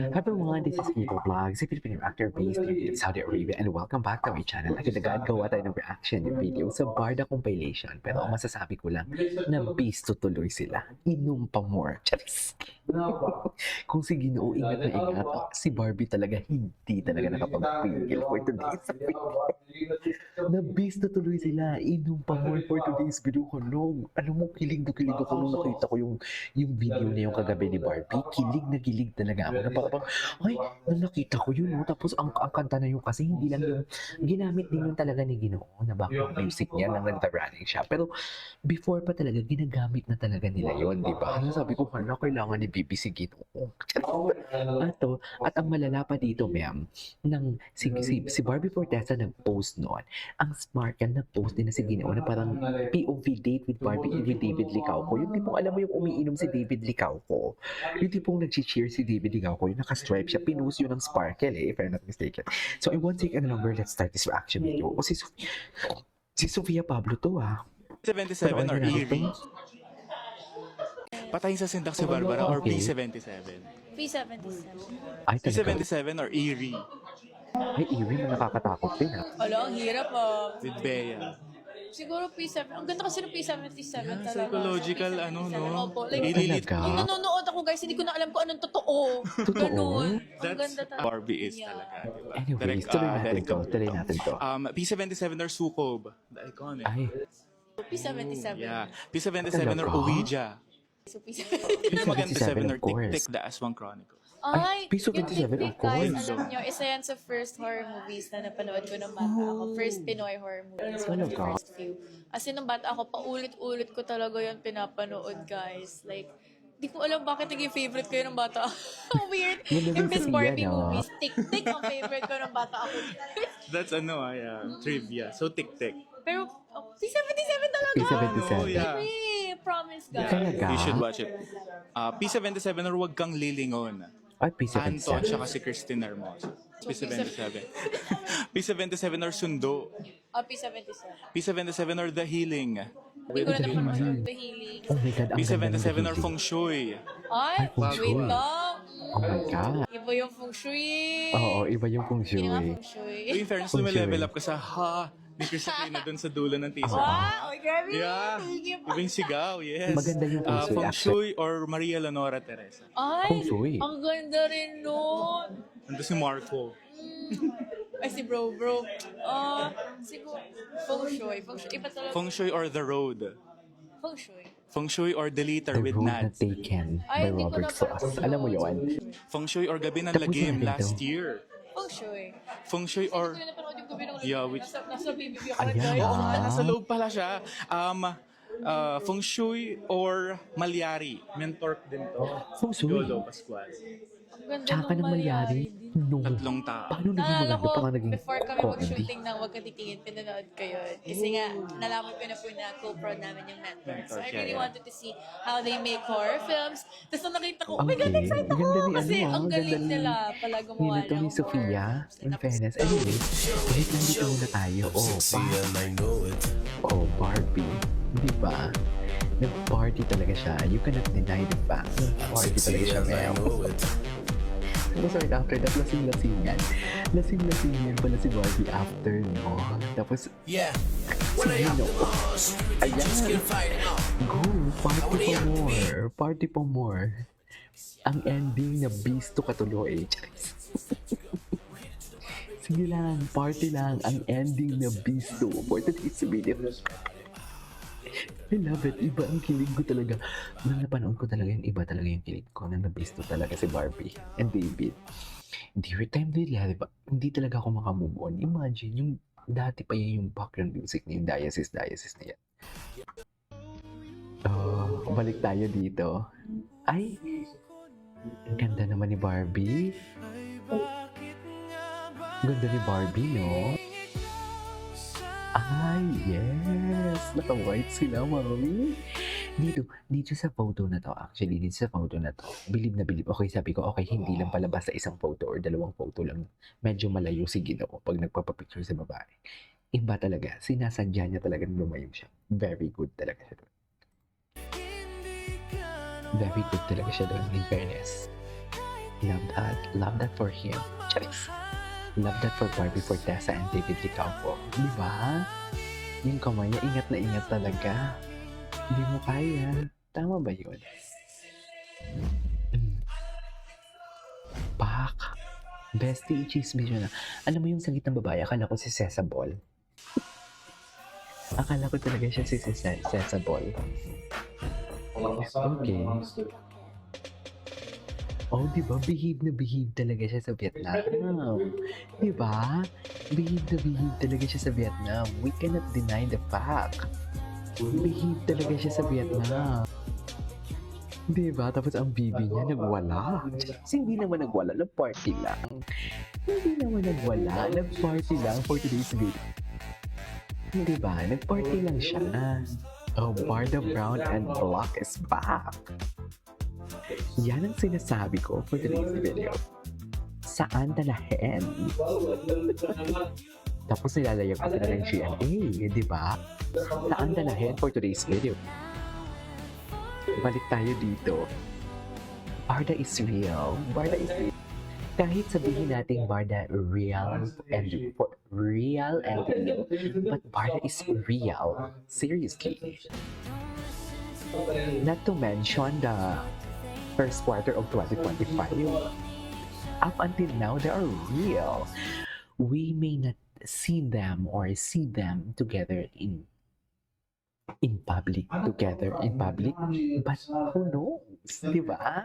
Everyone, this is Nico Vlogs, a Filipino actor based in Saudi Arabia, and welcome back to my channel. Agad-agad gawa tayo ng reaction video sa Barda compilation. Pero ang masasabi ko lang, na bisto tuloy sila. Inom pa more. Charis. Kung si Ginoo ingat na ingat, si Barbie talaga hindi talaga nakapag-pigil for today's video. Na bisto tuloy sila. Inom pa more for today's video ko. Alam mo, kilig na kilig ako nung nakita ko yung video na yung kagabi ni Barbie. Kilig na kilig talaga ako. Na parang, ay, nung nakita ko yun, no? Tapos ang kanta na yun kasi hindi lang yung, ginamit din yung talaga ni Ginoo na background music niya nang nagta-running siya. Pero before pa talaga, ginagamit na talaga nila yun, di ba? Ano sabi ko, hala, kailangan ni Bibi si Ginoo. At ang malala pa dito, ma'am, si Barbie Fortesa nag-post noon. Ang smart yan, nag-post din na si Ginoo na parang POV date with Barbie with David Licauco. Yung tipong alam mo yung umiinom si David Licauco. Yung tipong nag-cheer si David Licauco, yung naka-stripe siya, pinost yun ng Sparkle if I'm not mistaken. So I won't take any longer, let's start this reaction video. O si Sofia Pablo to 77 or Eerie? Patayin sa sindak si Barbara or Okay. P77? P77. Ay, talaga. P77 or Eerie? Ay, Eerie na nakakatakot din Ala, ang hirap With Bea. Siguro P7. Ang ganda kasi ng P77 Yeah, talaga. psychological, P77. ano, no? Opo. Like, Ililit. Talaga? nung nanonood ako guys, hindi ko na alam kung anong totoo. Ganun. Ang That's ganda talaga. Barbie is Yeah. talaga. Diba? Anyways, tuloy natin to. P77 or Sukob? The iconic. Ay, P77. Yeah. P77 or Talaga? Ouija? So P77. P77 or of course. Tik-Tik, The Aswang Chronicles? Ay, P77, yung Tik-Tik, of course. guys, alam nyo, isa yan sa first horror movies na napanood ko ng bata ako. First Pinoy horror movies. One of the Talaga? first few. As in, nung bata ako, paulit-ulit ko talaga yun pinapanood, guys. Like, di ko alam bakit naging favorite ko yun ng bata. Weird. Yun naman Imbes si Barbie Ian, movies, Tik-Tik ang favorite ko ng bata ako. That's trivia. So, Tik-Tik. Pero, P77 talaga. P77. Oh, yeah. Really, promise, guys. Talaga? You should watch it. P77 or Wag Kang Lilingon? ay, Anton, P77. tsaka si Christine Hermoso. P77. P77 or Sundo? P77. P77 or The Healing? Hindi ko na napanood The Healing. Oh my God, ang ganda ng P77 or video. Feng Shui? Ay, feng shui. wait lang. Oh my God. Iba yung feng shui. Oo, iba yung feng Hindi nga shui. feng shui. In fairness, Feng shui. level up ka sa ha ni Christina dun sa dulo ng teaser. Wow, grabe. Yeah. Iba yung sigaw, yes. Maganda yung feng shui, Feng Shui or Maria Leonora Teresa? Ay, Feng shui. ang ganda rin nun. Nandun si Marco. Ay, si bro. Siguro, feng shui. Feng shui. Iba talaga. Feng Shui or The Road? Feng shui. Feng Shui or Deleter The with Road na Nads? Taken by Ay, hindi ko Robert napanood Sauce. Alam mo yun? Feng Shui or Gabi ng Tapusin Lagim natin last to. year? Feng shui. Feng Shui or... Hindi ko na napanood yung gabi ng Yeah, which... Nasa BBB ako Ayan, guys. ah. Nasa loob pala siya. Feng Shui or Malyari? Mentor din to. Feng Shui. Yolo Pascual. Ang ganda Tsaka ng Malyari. No. Tatlong tao. Paano naging Naalala maganda? ko, Parang naging before kami comedy. mag-shooting ng Huwag Ka Titingin, pinanood ko yun. Kasi nga, nalaman ko na po na co-prod namin yung network. So I really wanted to see how they make horror films. Tapos nung nakita ko, oh my God, Okay. excited ako! Ganda ni Kasi ano, ang ganda galing ni- nila pala gumawa Nito ni ng Sofia, horror. in fairness. Anyway, wait, nandito muna tayo. Barbie. Di ba? Nag-party talaga siya. You cannot deny the fact. Nag-party talaga siya, ma'am. Tapos right after that, lasing-lasingan. Lasing-lasingan pala si Barbie after, no? Tapos, Yeah. si Gino. Ayan. Go, party pa more. Party pa more. Ang ending na bisto katuloy. Charis. Sige lang, party lang. Ang ending na bisto. For today's video. I love it. Iba ang kilig ko talaga. Nung napanood ko talaga yun, iba talaga yung kilig ko. Nang nabisto talaga si Barbie and David. Dear time nila, diba? Hindi talaga ako makamove on. Imagine, yung dati pa yun yung background music na yung Diasis na yan. Balik tayo dito. Ay, ang ganda naman ni Barbie. Ganda ni Barbie, no? Ay, yes! Naka-white sila, mami. Dito sa photo na to, actually, dito sa photo na to, bilib na bilib. Okay, sabi ko, okay, hindi lang pala basta isang photo or dalawang photo lang. Medyo malayo si Ginoo pag nagpapapicture sa babae. Iba talaga. Sinasadya niya talaga na lumayo siya. Very good talaga siya doon. Very good talaga siya doon, in fairness. Love that for him. Charis. Love that for Barbie Fortesa and David Ricaupo. Di ba? Yung kamay niya, ingat na ingat talaga. Hindi mo kaya. Tama ba yun? Pak. Bestie, chismis na. Alam mo yung sagit ng babae, akala ko si Sesabol. Akala ko talaga siya si Sesabol. Okay. Oh, di ba? Behave na behave talaga siya sa Vietnam. Di ba? Behave na behave talaga siya sa Vietnam. We cannot deny the fact. Behave talaga siya sa Vietnam. Di ba? Tapos ang bibi niya nagwala. Kasi hindi naman nagwala. Nag-party lang. Hindi naman nagwala. Nag-party lang for today's video. Di ba? Nag-party lang siya. Oh, Barda Brown and Block is back. Yan ang sinasabi ko for today's video. Saan dalahin? Tapos nilalagyan ko sila ng GMA, di ba? Saan dalahin for today's video? Balik tayo dito. Barda is real. Barda is real. Kahit sabihin natin Barda real and real, but Barda is real. Seriously. Not to mention the first quarter of 2025. Up until now, they are real. We may not see them together in public, but who knows, di ba?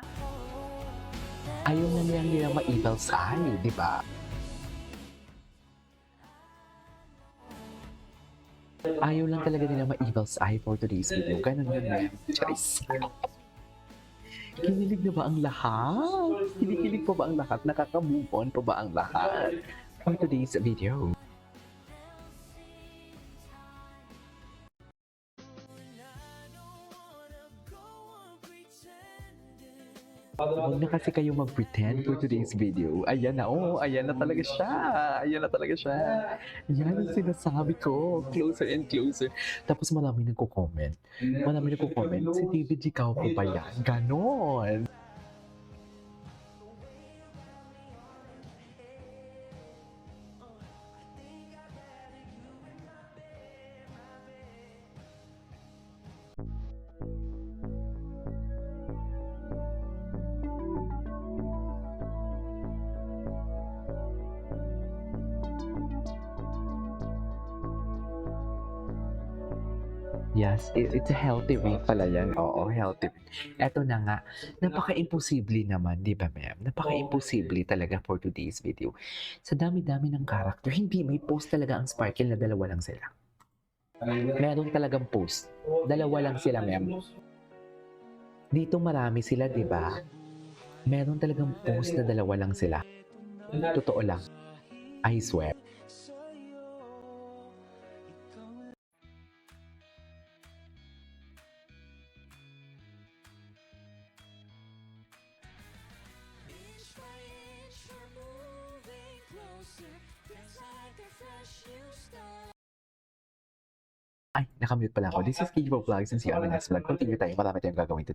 Ayaw na nila ma-evil side, di ba? Ayaw lang talaga nila ma-evil side for today's video. Ganun yun, ma'am. Charis. Kinilig na ba ang lahat? Kinikilig pa ba ang lahat? Nakaka-move on pa ba ang lahat? For today's video. Huwag na kasi kayo mag-pretend for today's video. Ayan na, ayan na talaga siya. Ayan na talaga siya. Yan ang sinasabi ko. Closer and closer. Tapos marami nagko-comment. Si David Ricaupo pa yan. Ganon. Yes, it's a healthy way pala yan. Oo, healthy. Eto na nga, napaka-imposible naman, di ba ma'am? Napaka-imposible talaga for today's video. Sa dami-dami ng character, hindi may post talaga ang Sparkle na dalawa lang sila. Meron talagang post. Dalawa lang sila ma'am. Dito marami sila, di ba? Meron talagang post na dalawa lang sila. Totoo lang. I swear. Ay, nakamute pala ako. This is Kijibo Vlogs and see you on the next vlog. Continue tayo. Marami tayong gagawin today.